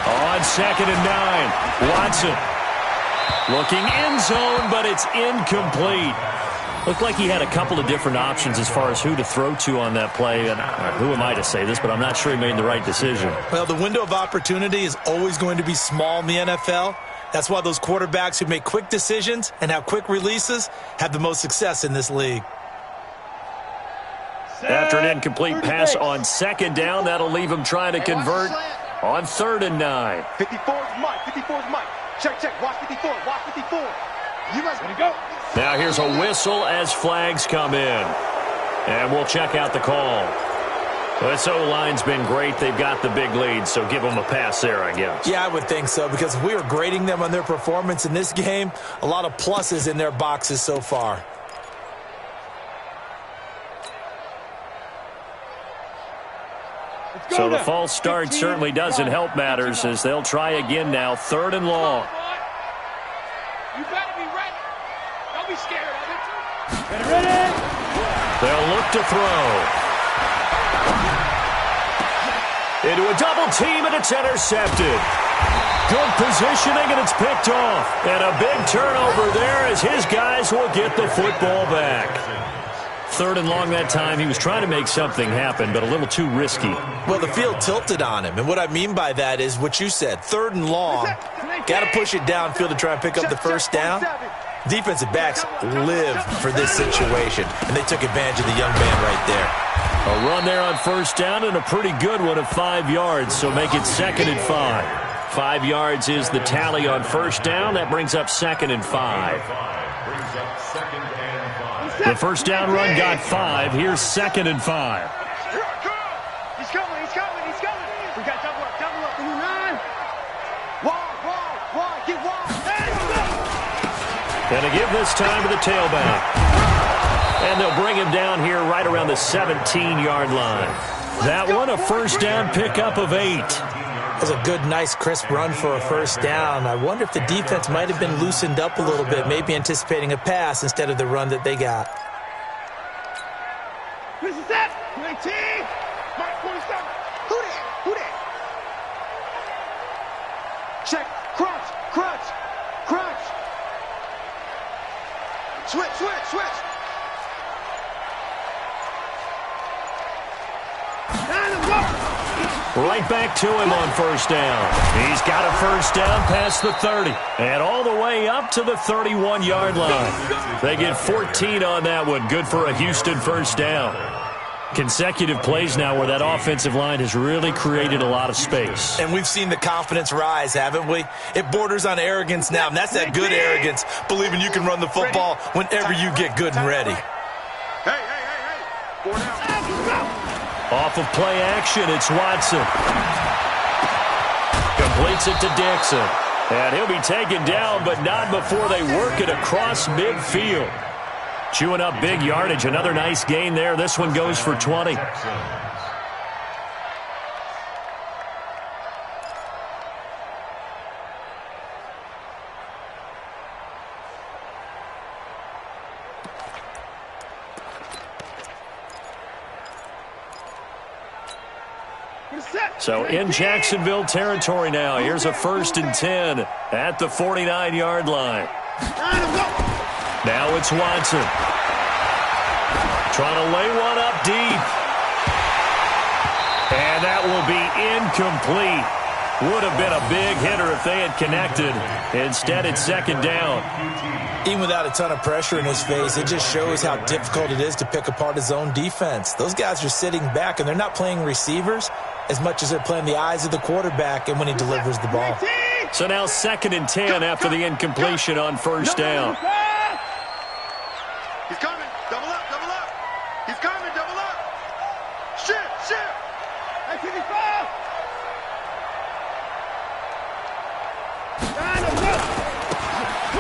On 2nd and 9, Watson looking end zone, but it's incomplete. Looked like he had a couple of different options as far as who to throw to on that play. And who am I to say this, but I'm not sure he made the right decision. Well, the window of opportunity is always going to be small in the NFL. That's why those quarterbacks who make quick decisions and have quick releases have the most success in this league. After an incomplete pass on 2nd down, that'll leave him trying to convert on 3rd and 9. 54's Mike. 54's Mike. Check. Watch 54. Watch 54. You guys ready to go? Now here's a whistle as flags come in. And we'll check out the call. This O-line's been great. They've got the big lead, so give them a pass there, I guess. Yeah, I would think so, because if we were grading them on their performance in this game, a lot of pluses in their boxes so far. So the false start certainly doesn't help matters as they'll try again now. 3rd and long. You better be ready. Don't be scared of it. Ready? They'll look to throw. Into a double team, and it's intercepted. Good positioning, and it's picked off. And a big turnover there as his guys will get the football back. 3rd and long that time. He was trying to make something happen, but a little too risky. Well, the field tilted on him, and what I mean by that is what you said. 3rd and long, got to push it downfield to try and pick up the first down. Defensive backs live for this situation, and they took advantage of the young man right there. A run there on first down, and a pretty good one of 5 yards, so make it 2nd and 5. 5 yards is the tally on first down. That brings up 2nd and 5. The first down run got 5. Here's 2nd and 5. He's coming. We got double up. Can you run? Wide. Get wide. And to give this time to the tailback. And they'll bring him down here right around the 17-yard line. That one, a first down pickup of 8. That was a good, nice, crisp run for a first down. I wonder if the defense might have been loosened up a little bit, maybe anticipating a pass instead of the run that they got. This is that. 19. Mark 47. Who that? Check. Crunch. Switch. Right back to him on first down. He's got a first down past the 30 and all the way up to the 31-yard line. They get 14 on that one. Good for a Houston first down. Consecutive plays now where that offensive line has really created a lot of space. And we've seen the confidence rise, haven't we? It borders on arrogance now, and that's that good arrogance, believing you can run the football whenever you get good and ready. Hey. 4 down. Off of play action, it's Watson. Completes it to Dixon. And he'll be taken down, but not before they work it across midfield. Chewing up big yardage. Another nice gain there. This one goes for 20. So in Jacksonville territory now. Here's a 1st and 10 at the 49-yard line. Now it's Watson. Trying to lay one up deep. And that will be incomplete. Would have been a big hitter if they had connected. Instead, it's 2nd down. Even without a ton of pressure in his face, it just shows how difficult it is to pick apart his own defense. Those guys are sitting back, and they're not playing receivers as much as they're playing the eyes of the quarterback and when he delivers the ball. So now 2nd and 10 after the incompletion on 1st down. He's coming. Double up, double up. He's coming, double up. Shift. 85.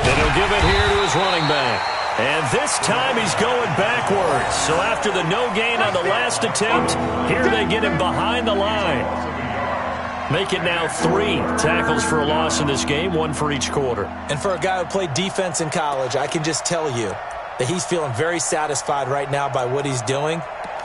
And he'll give it here to his running back. And this time he's going backwards. So after the no gain on the last attempt, here they get him behind the line. Make it now 3 tackles for a loss in this game, 1 for each quarter. And for a guy who played defense in college, I can just tell you that he's feeling very satisfied right now by what he's doing.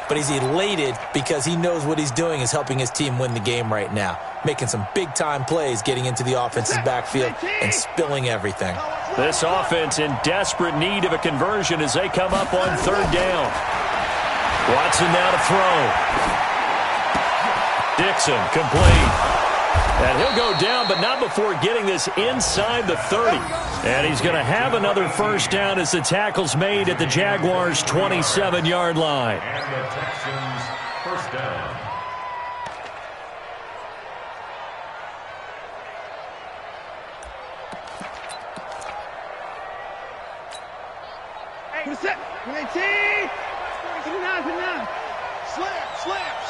But he's elated because he knows what he's doing is helping his team win the game right now. Making some big-time plays, getting into the offense's backfield and spilling everything. This offense in desperate need of a conversion as they come up on 3rd down. Watson now to throw. Dixon complete. And he'll go down, but not before getting this inside the 30. And he's going to have another 1st down as the tackle's made at the Jaguars' 27-yard line. And the Texans' 1st down.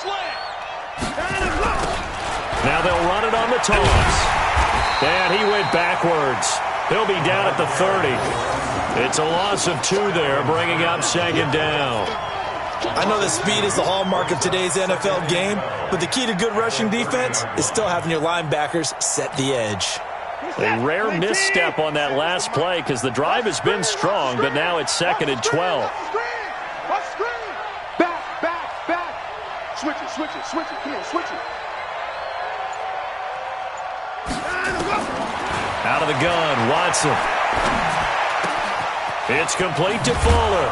Slam. Now they'll run it on the toss. And he went backwards. He'll be down at the 30. It's a loss of 2 there, bringing up 2nd down. I know that speed is the hallmark of today's NFL game, but the key to good rushing defense is still having your linebackers set the edge. A rare misstep on that last play because the drive has been strong, but now it's 2nd and 12. Back. Switch it. Come on, switch it. Out of the gun, Watson. It's complete to Fuller.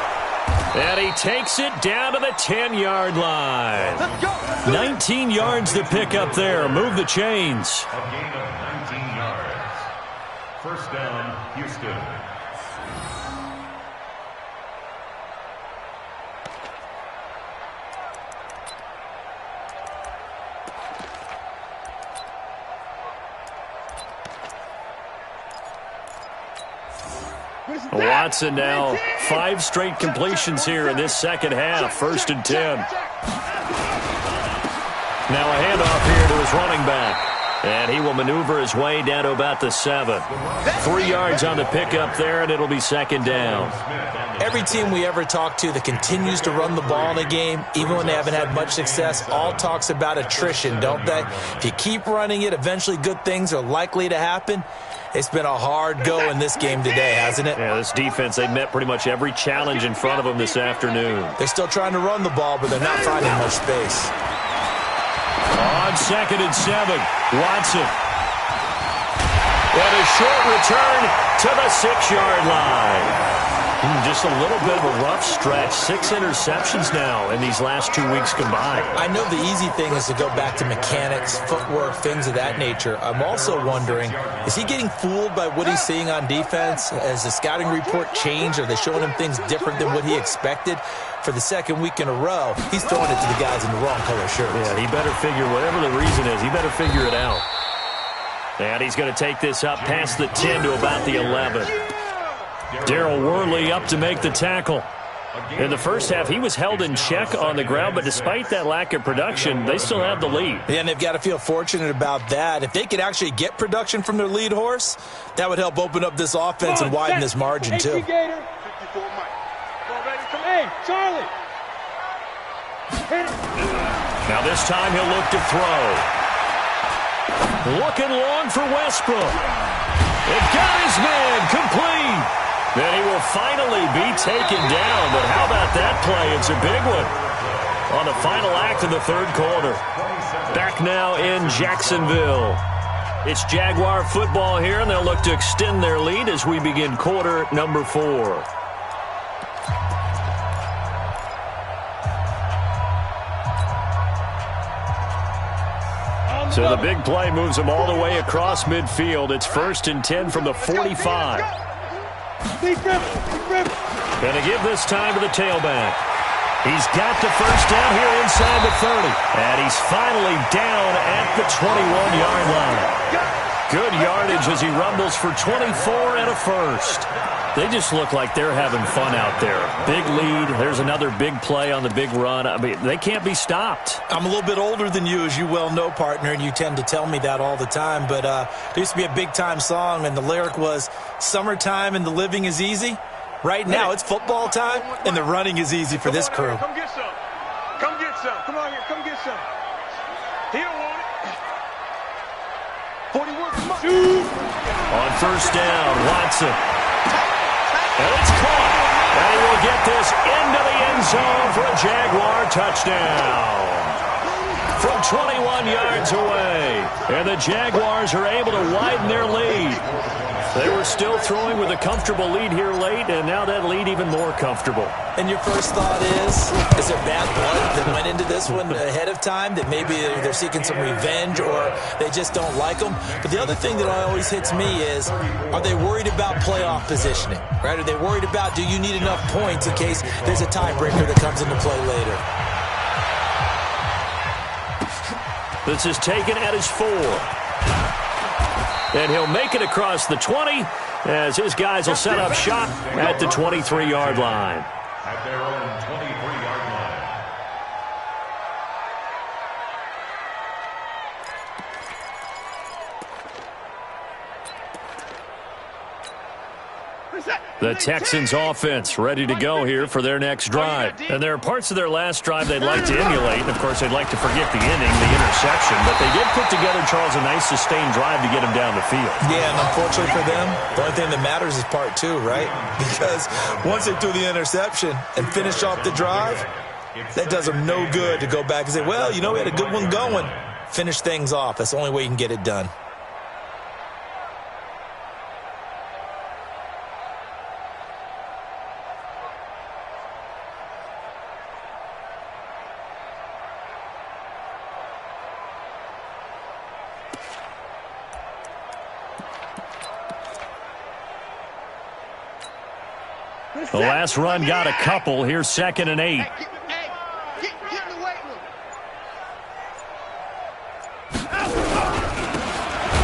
And he takes it down to the 10-yard line. 19 yards to pick up there. Move the chains. A gain of 19 yards. 1st down, Houston. Watson now 5 straight completions here in this 2nd half. 1st and 10. Now a handoff here to his running back. And he will maneuver his way down to about the 7. 3 yards on the pickup there, and it'll be 2nd down. Every team we ever talk to that continues to run the ball in a game, even when they haven't had much success, all talks about attrition, don't they? If you keep running it, eventually good things are likely to happen. It's been a hard go in this game today, hasn't it? Yeah, this defense, they met pretty much every challenge in front of them this afternoon. They're still trying to run the ball, but they're not finding much space. On 2nd and 7, Watson. And a short return to the 6-yard line. Just a little bit of a rough stretch. 6 interceptions now in these last 2 weeks combined. I know the easy thing is to go back to mechanics, footwork, things of that nature. I'm also wondering, is he getting fooled by what he's seeing on defense? Has the scouting report changed? Are they showing him things different than what he expected? For the 2nd week in a row, he's throwing it to the guys in the wrong color shirts. Yeah, he better figure, whatever the reason is, he better figure it out. And he's going to take this up past the 10 to about the 11. Darryl Worley up to make the tackle. In the first half, he was held in check on the ground, but despite that lack of production, they still have the lead. Yeah, and they've got to feel fortunate about that. If they could actually get production from their lead horse, that would help open up this offense and widen this margin, too. Hey, Charlie. Now this time he'll look to throw. Looking long for Westbrook. It got his man complete. Then he will finally be taken down. But how about that play? It's a big one. on the final act of the third quarter. Back now in Jacksonville. It's Jaguar football here, and they'll look to extend their lead as we begin quarter number 4. So the big play moves them all the way across midfield. It's 1st and 10 from the 45. Going to give this time to the tailback. He's got the first down here inside the 30. And he's finally down at the 21-yard line. Good yardage as he rumbles for 24 and a first. They just look like they're having fun out there. Big lead. There's another big play on the big run. I mean, they can't be stopped. I'm a little bit older than you, as you well know, partner, and you tend to tell me that all the time. But there used to be a big-time song, and the lyric was, "Summertime and the living is easy." Right now, it's football time, and the running is easy for this crew. Come get some. Come get some. Come on here. Come get some. He don't want it. 41, come on. Shoot. On first down, Watson. And it's caught. And he will get this into the end zone for a Jaguar touchdown. From 21 yards away. And the Jaguars are able to widen their lead. They were still throwing with a comfortable lead here late, and now that lead even more comfortable. And your first thought is there bad blood that went into this one ahead of time, that maybe they're seeking some revenge or they just don't like them? But the other thing that always hits me is, are they worried about playoff positioning? Right? Are they worried about, do you need enough points in case there's a tiebreaker that comes into play later? This is taken at his 4. And he'll make it across the 20 as his guys will set up shop at the 23-yard line. At their own 23-yard line. The Texans offense ready to go here for their next drive. And there are parts of their last drive they'd like to emulate. Of course, they'd like to forget the inning, the interception. But they did put together, Charles, a nice sustained drive to get him down the field. Yeah, and unfortunately for them, the only thing that matters is part 2, right? Because once they threw the interception and finished off the drive, that does them no good to go back and say, well, you know, we had a good one going. Finish things off. That's the only way you can get it done. The last run got a couple. Here's 2nd and 8. Get in the weight room.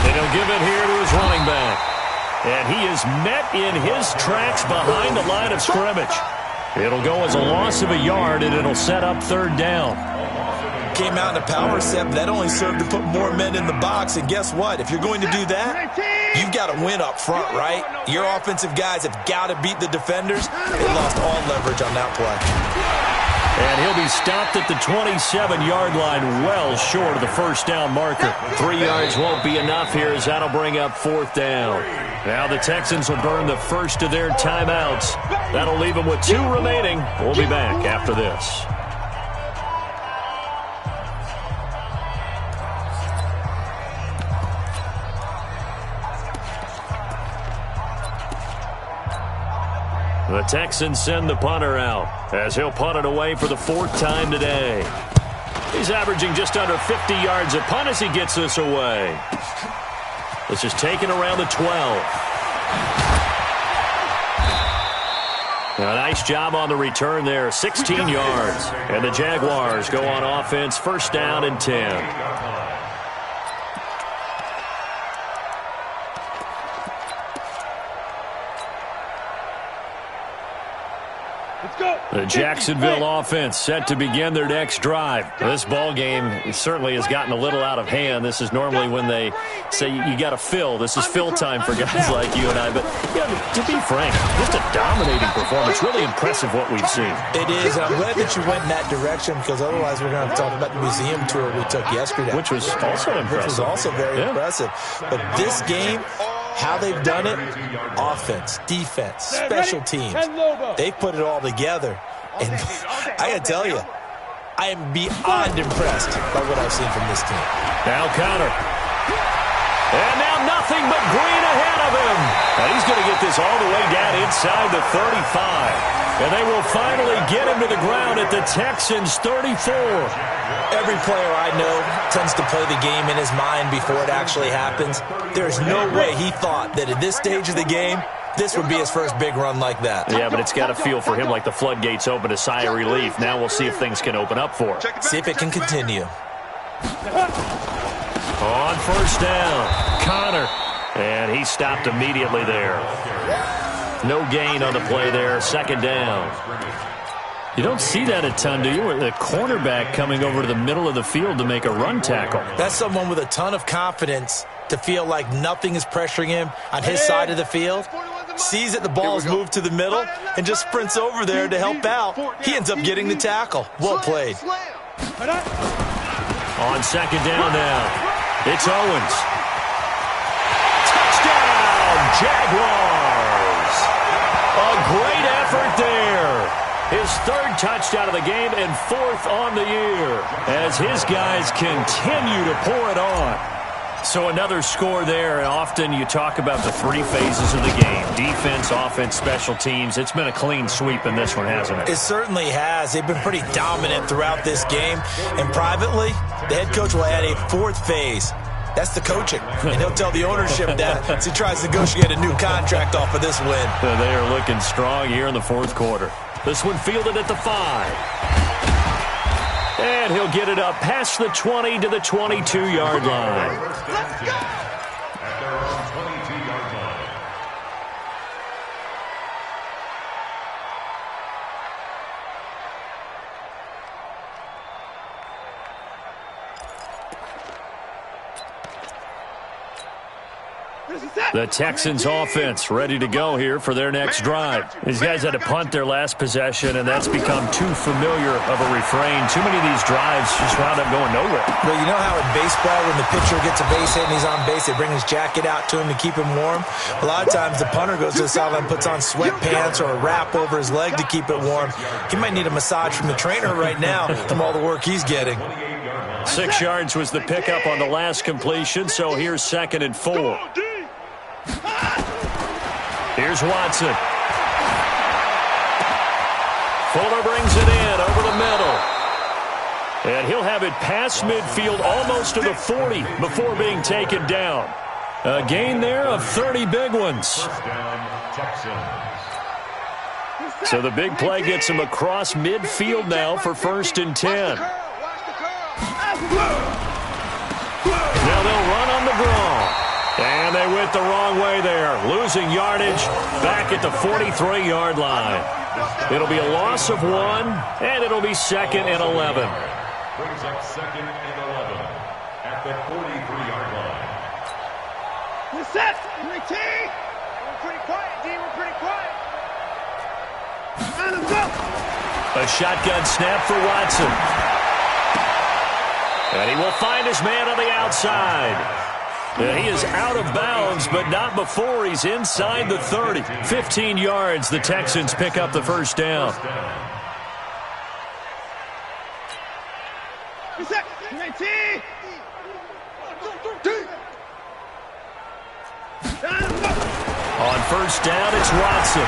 And he'll give it here to his running back. And he is met in his tracks behind the line of scrimmage. It'll go as a loss of a yard, and it'll set up 3rd down. Came out in a power set, but that only served to put more men in the box. And guess what? If you're going to do that, you've got to win up front, right? Your offensive guys have got to beat the defenders. They lost all leverage on that play. And he'll be stopped at the 27-yard line, well short of the first down marker. 3 yards won't be enough here as that'll bring up 4th down. Now the Texans will burn the first of their timeouts. That'll leave them with 2 remaining. We'll be back after this. The Texans send the punter out as he'll punt it away for the 4th time today. He's averaging just under 50 yards a punt as he gets this away. This is taken around the 12. A nice job on the return there, 16 yards. And the Jaguars go on offense, 1st down and 10. The Jacksonville offense set to begin their next drive. This ball game certainly has gotten a little out of hand. This is normally when they say you got to fill. This is fill time for guys like you and I. But yeah, to be frank, just a dominating performance. Really impressive what we've seen. It is. I'm glad that you went in that direction because otherwise we're going to talk about the museum tour we took yesterday. Which was also impressive. Which was also very impressive. But this game, how they've done it, offense, defense, special teams, they've put it all together. And I got to tell you, I am beyond impressed by what I've seen from this team. Now counter. And now nothing but green ahead of him. And he's going to get this all the way down inside the 35. And they will finally get him to the ground at the Texans' 34. Every player I know tends to play the game in his mind before it actually happens. There's no way he thought that at this stage of the game, this would be his first big run like that. Yeah, but it's got to feel for him like the floodgates open, a sigh of relief. Now we'll see if things can open up for him. See if it can continue. On first down, Connor. And he stopped immediately there. No gain on the play there, second down. You don't see that a ton, do you? With the cornerback coming over to the middle of the field to make a run tackle. That's someone with a ton of confidence to feel like nothing is pressuring him on his side of the field. Sees that the ball's moved to the middle and just sprints over there to help out. He ends up getting the tackle. Well played. On second down now, it's Owens. Touchdown, Jaguars! A great effort there. His third touchdown of the game and fourth on the year as his guys continue to pour it on. So another score there, and often you talk about the three phases of the game. Defense, offense, special teams. It's been a clean sweep in this one, hasn't it? It certainly has. They've been pretty dominant throughout this game. And privately, the head coach will add a fourth phase. That's the coaching. And he'll tell the ownership that as he tries to negotiate a new contract off of this win. They are looking strong here in the fourth quarter. This one fielded at the 5. And he'll get it up past the 20 to the 22-yard line. Let's go! At their own 22-yard line. The Texans offense ready to go here for their next drive. These guys had to punt their last possession, and that's become too familiar of a refrain. Too many of these drives just wound up going nowhere. Well, you know how in baseball when the pitcher gets a base hit and he's on base, they bring his jacket out to him to keep him warm? A lot of times the punter goes to the sideline, puts on sweatpants or a wrap over his leg to keep it warm. He might need a massage from the trainer right now from all the work he's getting. 6 yards was the pickup on the last completion, so here's 2nd and 4. Here's Watson. Fuller brings it in over the middle. And he'll have it past midfield almost to the 40 before being taken down. A gain there of 30 big ones. First down, Texans. So the big play gets him across midfield now for 1st and 10. Now they'll run on the draw. And they went the wrong way there, losing yardage back at the 43-yard line. It'll be a loss of 1, and it'll be 2nd and 11. Brings up 2nd and 11 at the 43-yard line. We're set. We're pretty quiet, D. We're pretty quiet. Let him go. A shotgun snap for Watson. And he will find his man on the outside. He is out of bounds, but not before he's inside the 30. 15 yards, the Texans pick up the first down. On first down, it's Watson.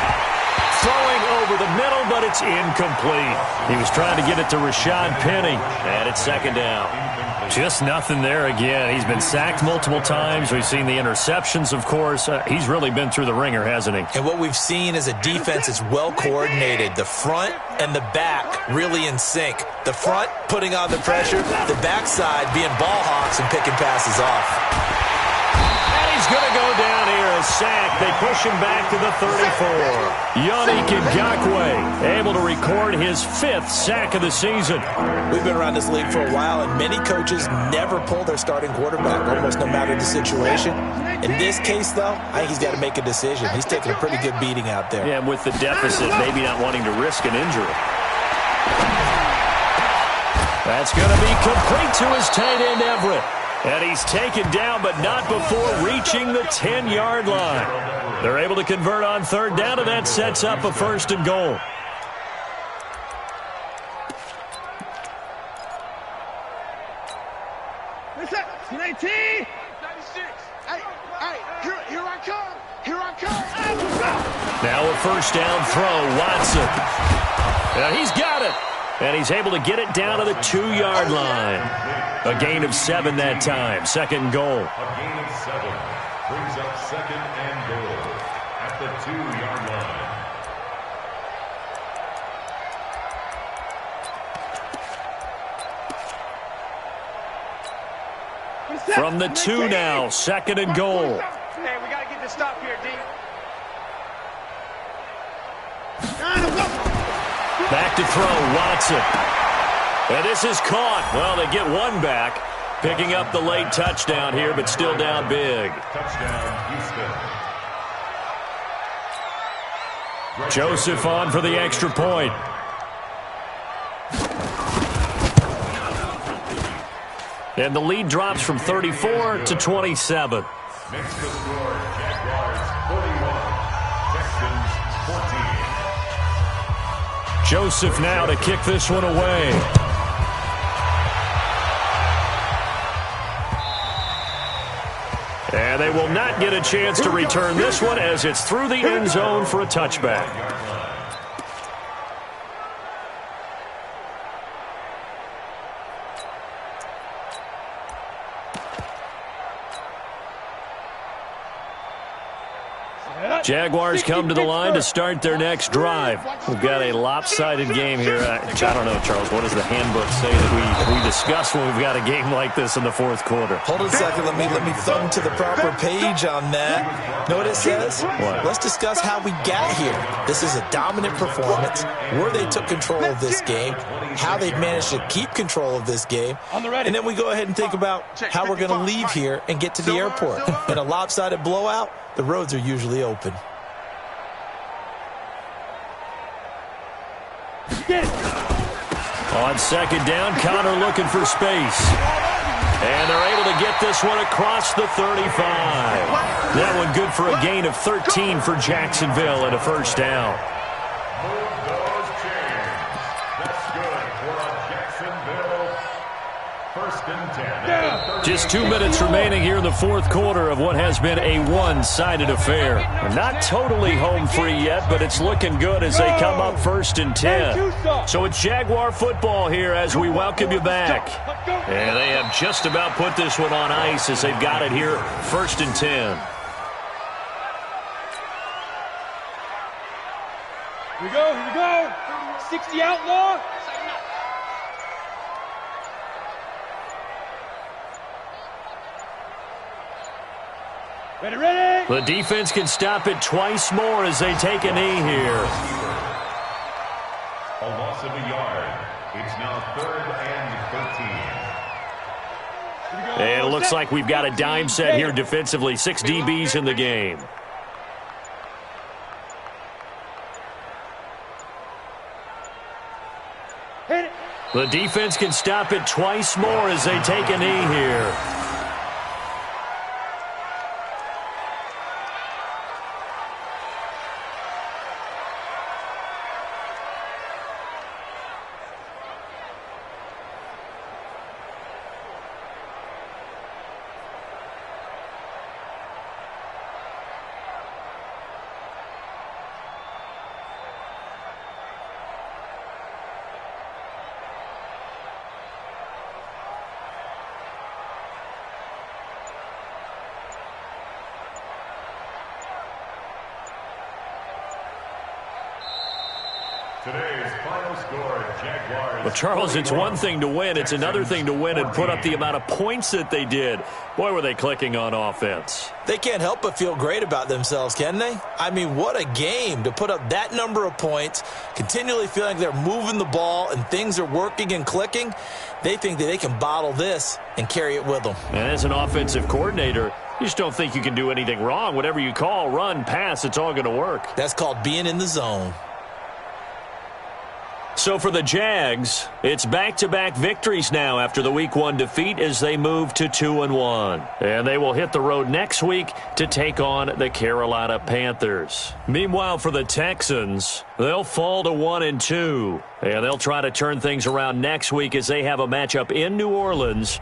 Throwing over the middle, but it's incomplete. He was trying to get it to Rashad Penny, and it's 2nd down. Just nothing there again. He's been sacked multiple times. We've seen the interceptions, of course. He's really been through the ringer, hasn't he? And what we've seen is a defense that's well coordinated. The front and the back really in sync. The front putting on the pressure, the backside being ball hawks and picking passes off. He's going to go down here, a sack. They push him back to the 34. Yannick Ngakoue able to record his 5th sack of the season. We've been around this league for a while, and many coaches never pull their starting quarterback, almost no matter the situation. In this case, though, I think he's got to make a decision. He's taking a pretty good beating out there. Yeah, and with the deficit, maybe not wanting to risk an injury. That's going to be complete to his tight end, Everett. And he's taken down, but not before reaching the 10-yard line. They're able to convert on 3rd down, and that sets up a 1st and goal. set. 19. 96. Hey, here I come. Here I come. Now a first down throw, Watson. And he's got it. And he's able to get it down to the 2-yard line. A gain of 7 that time. Second and goal. A gain of 7 brings up second and goal at the 2-yard line. From the 2 now, second and goal. Hey, we got to get this stop here, D. Back to throw, Watson. And this is caught. Well, they get one back, picking up the late touchdown here, but still down big. Touchdown, Houston. Joseph on for the extra point. And the lead drops from 34 to 27. Makes the score Jaguars 41, Texans 14. Joseph now to kick this one away. And they will not get a chance to return this one as it's through the end zone for a touchback. Jaguars come to the line to start their next drive. We've got a lopsided game here. I don't know, Charles, what does the handbook say that we discuss when we've got a game like this in the fourth quarter? Hold on a second. Let me thumb to the proper page on that. Know what it says? What? Let's discuss how we got here. This is a dominant performance, where they took control of this game, how they've managed to keep control of this game, and then we go ahead and think about how we're going to leave here and get to the airport. In a lopsided blowout, the roads are usually open. On second down, Connor looking for space. And they're able to get this one across the 35. That one good for a gain of 13 for Jacksonville and a first down. Move those chains. That's good for a Jacksonville first and 10. Just 2 minutes remaining here in the fourth quarter of what has been a one-sided affair. Not totally home free yet, but it's looking good as they come up first and 10. So it's Jaguar football here as we welcome you back. And they have just about put this one on ice as they've got it here first and 10. Here we go. 60 outlaw. Ready. The defense can stop it twice more as they take a knee here. A loss of a yard. It's now third and 13. And it looks like we've got a dime set here defensively. 6 DBs in the game. The defense can stop it twice more as they take a knee here. Today's final score, Jaguars. Well, Charles, it's one thing to win. It's another thing to win and put up the amount of points that they did. Boy, were they clicking on offense. They can't help but feel great about themselves, can they? I mean, what a game to put up that number of points, continually feeling they're moving the ball and things are working and clicking. They think that they can bottle this and carry it with them. And as an offensive coordinator, you just don't think you can do anything wrong. Whatever you call, run, pass, it's all going to work. That's called being in the zone. So for the Jags, it's back-to-back victories now after the Week 1 defeat as they move to 2-1. And they will hit the road next week to take on the Carolina Panthers. Meanwhile, for the Texans, they'll fall to 1-2. And they'll try to turn things around next week as they have a matchup in New Orleans